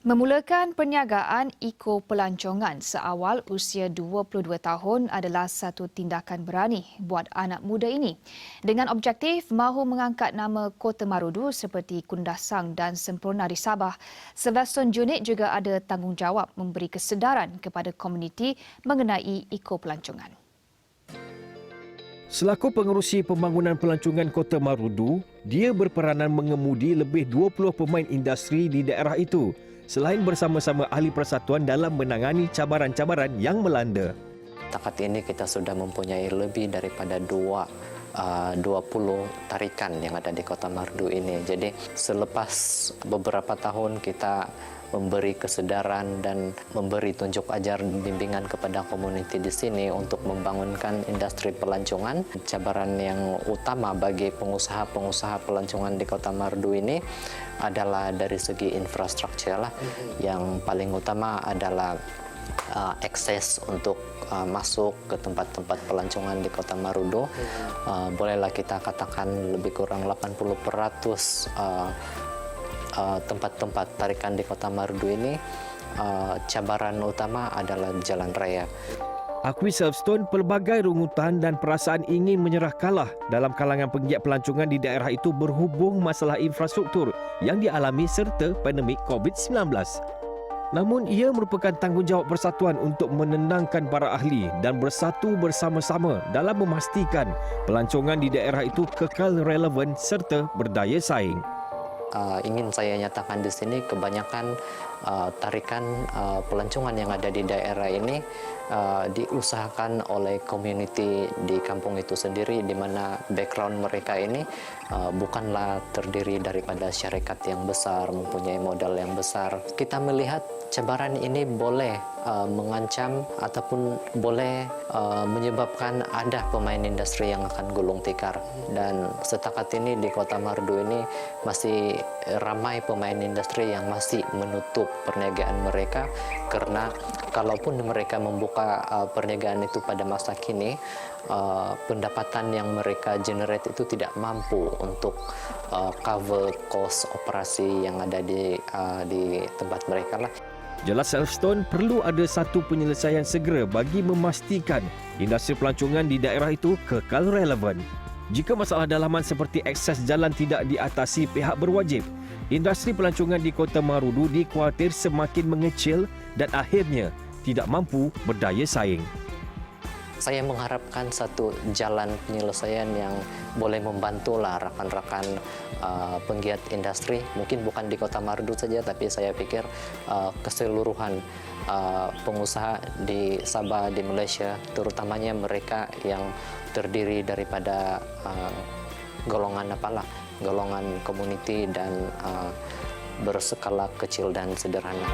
Memulakan perniagaan eco-pelancongan seawal usia 22 tahun adalah satu tindakan berani buat anak muda ini. Dengan objektif mahu mengangkat nama Kota Marudu seperti Kundasang dan Semporna di Sabah, Sylvester Junid juga ada tanggungjawab memberi kesedaran kepada komuniti mengenai eco-pelancongan. Selaku pengerusi pembangunan pelancongan Kota Marudu, dia berperanan mengemudi lebih 20 pemain industri di daerah itu, selain bersama-sama ahli persatuan dalam menangani cabaran-cabaran yang melanda. Takat ini kita sudah mempunyai lebih daripada 20 tarikan yang ada di Kota Marudu ini. Jadi selepas beberapa tahun kita memberi kesedaran dan memberi tunjuk ajar bimbingan kepada komuniti di sini untuk membangunkan industri pelancongan. Cabaran yang utama bagi pengusaha-pengusaha pelancongan di Kota Marudu ini adalah dari segi infrastruktur lah. Yang paling utama adalah akses untuk masuk ke tempat-tempat pelancongan di Kota Marudu. Bolehlah kita katakan lebih kurang 80% tempat-tempat tarikan di Kota Marudu ini cabaran utama adalah jalan raya. Akui Sylvester, pelbagai rungutan dan perasaan ingin menyerah kalah dalam kalangan penggiat pelancongan di daerah itu berhubung masalah infrastruktur yang dialami serta pandemik COVID-19. Namun ia merupakan tanggungjawab persatuan untuk menenangkan para ahli dan bersatu bersama-sama dalam memastikan pelancongan di daerah itu kekal relevan serta berdaya saing. Ingin saya nyatakan di sini kebanyakan tarikan pelancongan yang ada di daerah ini diusahakan oleh community di kampung itu sendiri, di mana background mereka ini bukanlah terdiri daripada syarikat yang besar, mempunyai modal yang besar. Kita melihat cabaran ini boleh mengancam ataupun boleh menyebabkan ada pemain industri yang akan gulung tikar. Dan setakat ini di Kota Marudu ini masih ramai pemain industri yang masih menutup perniagaan mereka, karena kalaupun mereka membuka perniagaan itu pada masa kini, pendapatan yang mereka generate itu tidak mampu untuk cover cost operasi yang ada di tempat mereka lah. Jelas Sylvester, perlu ada satu penyelesaian segera bagi memastikan industri pelancongan di daerah itu kekal relevan. Jika masalah dalaman seperti akses jalan tidak diatasi pihak berwajib, industri pelancongan di Kota Marudu dikhawatir semakin mengecil dan akhirnya tidak mampu berdaya saing. Saya mengharapkan satu jalan penyelesaian yang boleh membantulah rakan-rakan penggiat industri, mungkin bukan di Kota Marudu saja, tapi saya pikir keseluruhan pengusaha di Sabah, di Malaysia, terutamanya mereka yang terdiri daripada golongan komuniti dan berskala kecil dan sederhana.